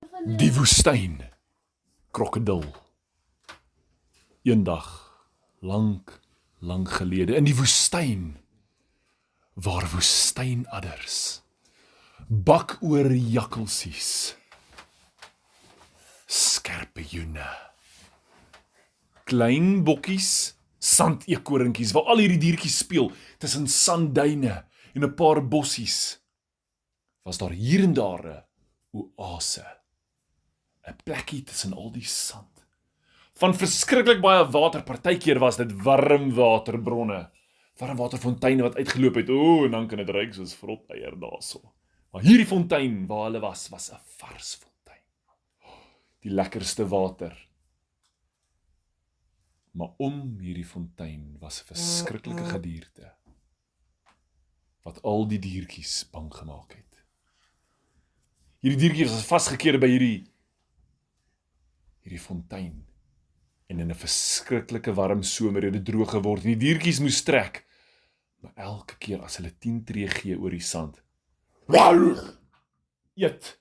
Die woestyn, krokodil. Eendag, lang gelede, in die woestyn, waar woestynadders, bakoor jakkalsies, skerpioene, klein bokkies, sandeekorinkies, waar al hierdie diertjies speel, tussen sandduine en 'n paar bossies, was daar hier en daar 'n oase, 'n plekkie tussen al die sand. Van verskriklik baie water, partykeer was dit warm waterbronne, warm waterfonteine wat uitgeloop het, en dan kan dit ruik soos vrot eier daarso. Maar hierdie fontein waar hulle was 'n vars fontein. Die lekkerste water. Maar om hierdie fontein was 'n verskriklike gedierte, wat al die diertjies bang gemaak het. Hierdie diertjies was vasgekeer by hierdie fontein, en in 'n verskriklike warm somer het dit droog geword, en die diertjies moes trek, maar elke keer as hulle 10 tree gee oor die sand, eet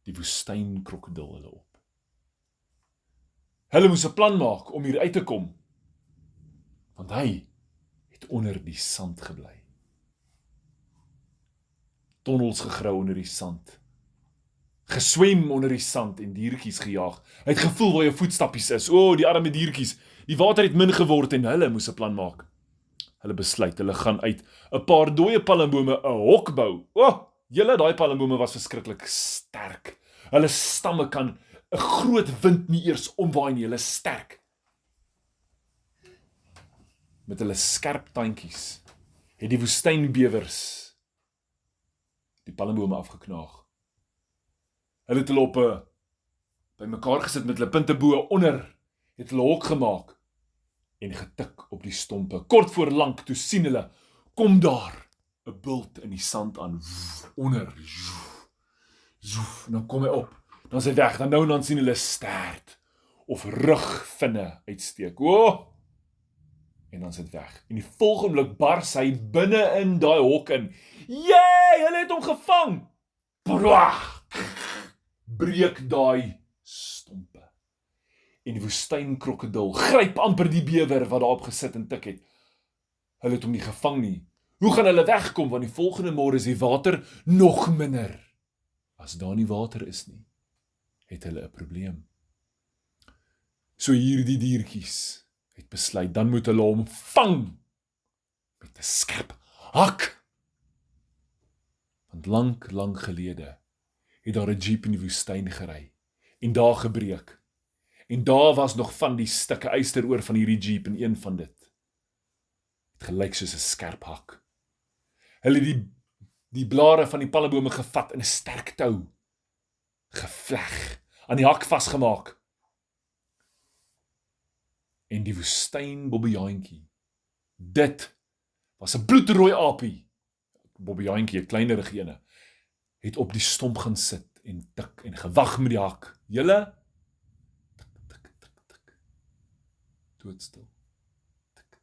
die woestynkrokodil hulle op. Hulle moes 'n plan maak om hier uit te kom, want hy het onder die sand gebly. Tonnels gegrou onder die sand, geswem onder die sand en diertjies gejaag. Hy het gevoel waar jou voetstappies is. Die arme diertjies. Die water het min geword en hulle moes 'n plan maak. Hulle besluit, hulle gaan uit 'n paar dooie palmbome 'n hok bou. Julle, daai palmbome was verskriklik sterk. Hulle stamme kan 'n groot wind nie eers omwaai nie, hulle is sterk. Met hulle skerp tandjies het die woestynbewers die palmbome afgeknaag. Hulle het hulle op by mekaar gesit met hulle punte bo onder, het hulle hok gemaak en getik op die stompe. Kort voor lank, toe sien hulle, kom daar 'n bult in die sand aan, onder, en dan kom hy op, dan is hy weg, dan nou en dan sien hulle stert, of rugvinne uitsteek, en dan is dit weg. En die volgende oomblik bars hy binne in daai hok in, hulle het hom gevang, breek daai stompe. En die woestynkrokodil gryp amper die bewer wat daarop gesit en tik het. Hulle het hom nie gevang nie. Hoe gaan hulle wegkom, want die volgende môre is die water nog minder. As daar nie water is nie, het hulle 'n probleem. So hierdie diertjies het besluit, dan moet hulle hom vang met 'n skerp hak. Want lang gelede het daar 'n jeep in die woestyn gery en daar gebreek. En daar was nog van die stukke yster oor van hierdie jeep, en een van dit het gelyk soos 'n skerp hak. Hulle het die blare van die palmbome gevat in 'n sterk tou, gevleg, aan die hak vasgemaak. En die woestynbobbejaantjie, dit was 'n bloedrooi aapie, bobbejaantjie, 'n kleinerige ene, het op die stomp gaan sit en tik en gewag met die hak. Julle, tik, doodstil. Tik.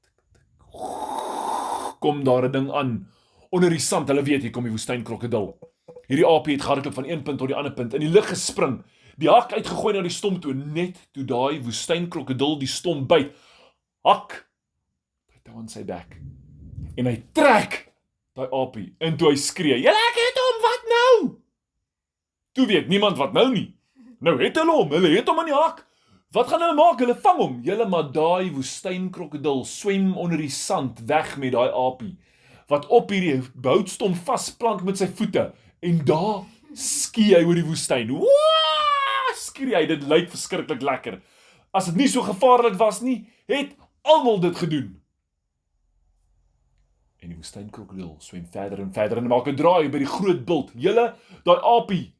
Kom daar 'n ding aan, onder die sand, hulle weet, hier kom die woestynkrokodil. Hierdie aapie het gehardloop van een punt tot die ander punt, in die lug gespring, die hak uitgegooi na die stomp toe, net toe daai woestynkrokodil die stomp byt, hak, hy tou aan sy bek, en hy trek daai aapie, en toe hy skree, julle, ek het hom, wat nou? Toe weet niemand wat nou nie. Nou het hulle het hom aan die hak. Wat gaan hulle maak? Hulle vang hom. Julle, maar daai woestynkrokodil swem onder die sand weg met daai aapie, wat op hierdie houtstomp vasplank met sy voete, en daar skie hy oor die woestyn. Skree hy, dit lyk verskriklik lekker. As dit nie so gevaarlik was nie, het almal dit gedoen. En die woestynkrokodil swem verder en maak 'n draai by die groot bult. Julle, daai aapie,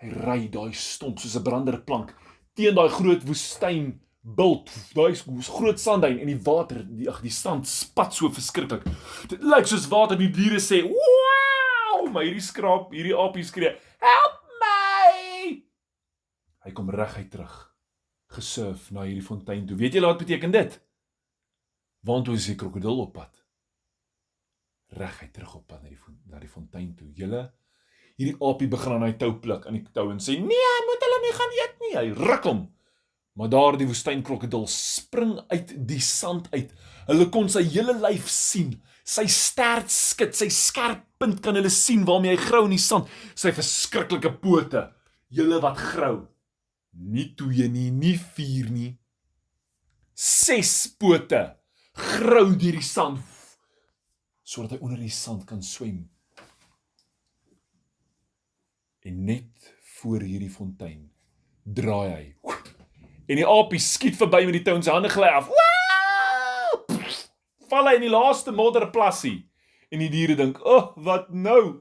hy ry daai stomp soos 'n branderplank teen daai groot woestynbult, daai groot sandduin, en die water, die sand spat so verskriklik. Dit lyk soos water, die diere sê, wow, maar hierdie aapie skree, help my! Hy kom reguit terug, gesurf na hierdie fontein toe. Weet julle wat beteken dit? Waantoe is die krokodil op pad? Reguit terug op pad na die fontein toe. Julle, Hierdie aapie begin aan hy tou pluk aan die tou en sê, nee, moet hulle nie gaan eet nie. Hy ruk hom. Maar daar die woestynkrokodil spring uit die sand uit. Hulle kon sy hele lyf sien. Sy stert skud, sy skerp punt kan hulle sien waarmee hy grou in die sand. Sy verskriklike pote, julle wat grou. Nie 2 nie, nie 4 nie. 6 pote, grou deur die sand, sodat hy onder die sand kan swem. En net voor hierdie fontein draai hy. En die aapie skiet verby met die tou en sy hande gly af. Val hy in die laaste modderplassie. En die diere dink, wat nou?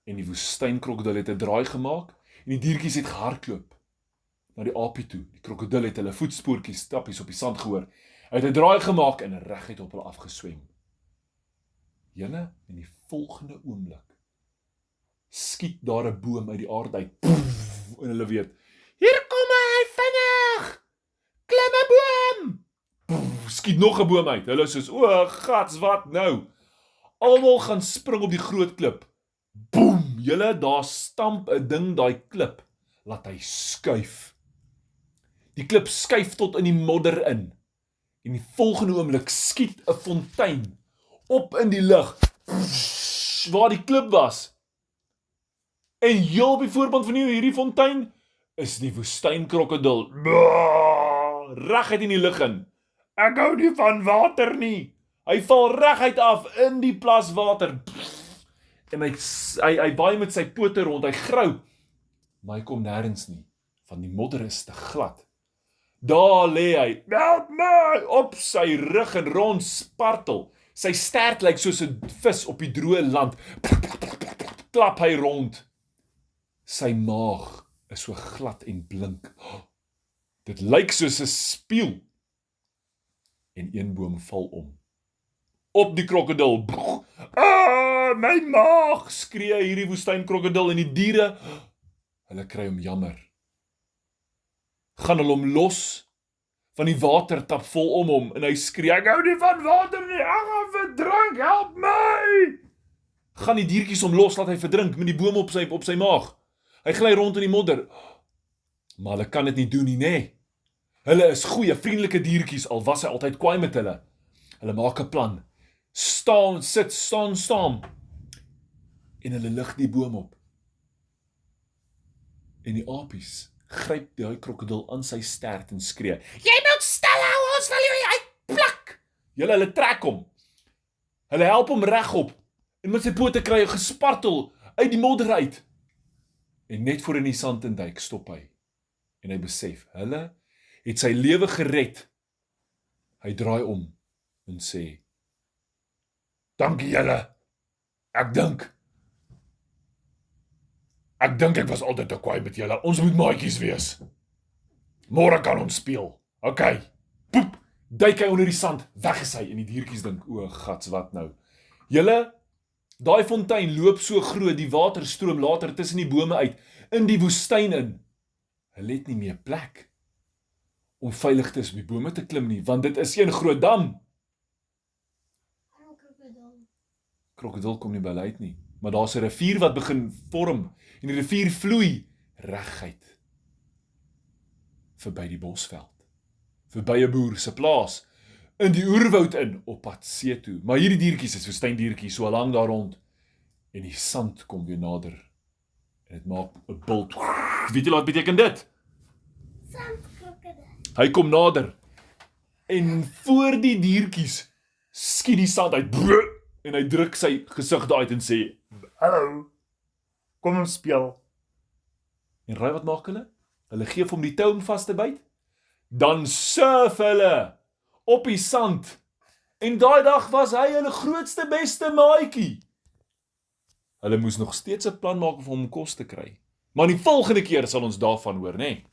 En die woestynkrokodil het 'n draai gemaak en die diertjies het gehardloop na die aapie toe. Die krokodil het hulle voetspoortjies, stappies op die sand gehoor. Hy het 'n draai gemaak en reguit op hulle afgeswem. Julle, in die volgende oomblik skiet daar 'n boom uit die aarde uit. En hulle weet, hier kom hy vinnig! Klim 'n boom! Skiet nog 'n boom uit. Hulle soos, gats, wat nou? Almal gaan spring op die groot klip. Boem! Julle, daar stamp 'n ding daai klip. Laat hy skuif. Die klip skuif tot in die modder in. En die volgende oomblik skiet 'n fontein op in die lug. Waar die klip was. En heel op die voorkant van hierdie fontein is die woestynkrokodil. Reguit in die lug in. Ek hou nie van water nie. Hy val reguit af in die plas water. En hy baai met sy pote rond, hy grou. Maar hy kom nêrens nie, want die modder is te glad. Daar lê hy, help my, op sy rug en rond spartel. Sy stert lyk soos 'n vis op die droë land. Klap hy rond. Sy maag is so glad en blink. Dit lyk soos 'n spieël. En een boom val om. Op die krokodil. My maag, skree hierdie woestynkrokodil en die diere, hulle kry hom jammer. Gaan hulle hom los, van die water tap vol om hom en hy skree, ek hou nie van water nie, ek gaan verdrink, help my! Gaan die diertjies hom los, laat hy verdrink met die boom op sy maag. Hy gly rond in die modder. Maar hulle kan dit nie doen nie, nee. Hulle is goeie, vriendelike diertjies, al was hy altyd kwaai met hulle. Hulle maak 'n plan. Staan. En hulle lig die boom op. En die apies gryp die krokodil aan sy stert en skree, jy moet stil hou, ons wil jou uitplak! Hulle trek hom. Hulle help hom regop. En met sy pote kry hy gespartel uit die modder uit. En net voor in die sand induik, stop hy. En hy besef, hulle het sy lewe gered. Hy draai om en sê, dankie julle. Ek dink ek was altyd te kwaai met julle. Ons moet maatjies wees. Môre kan ons speel. Okay. Poep, duik hy onder die sand, weg is hy. En die diertjies dink, gats, wat nou? Julle, daai fontein loop so groot, die water stroom later tussen die bome uit, in die woestyn in. Hulle het nie meer plek om veilig tussen die bome te klim nie, want dit is een groot dam. Krokodil kom nie by hulle uit nie, maar daar's 'n rivier wat begin vorm, en die rivier vloei reguit verby die bosveld, verby 'n boer se plaas, in die oerwoud in, op pad see toe. Maar hierdie diertjies is woestyndiertjies, so lank daar rond, en die sand kom weer nader, en dit maak 'n bult. Weet jy wat beteken dit? Sandkrokodil. Hy kom nader, en voor die diertjies skiet die sand uit, en hy druk sy gesig daar uit en sê, hallo, kom ons speel. En raai wat maak hulle? Hulle gee vir hom die tou om vas te byt. Dan surf hulle op die sand. En daai dag was hy hulle grootste beste maatjie. Hulle moes nog steeds 'n plan maak om hom kos te kry. Maar die volgende keer sal ons daarvan hoor, né?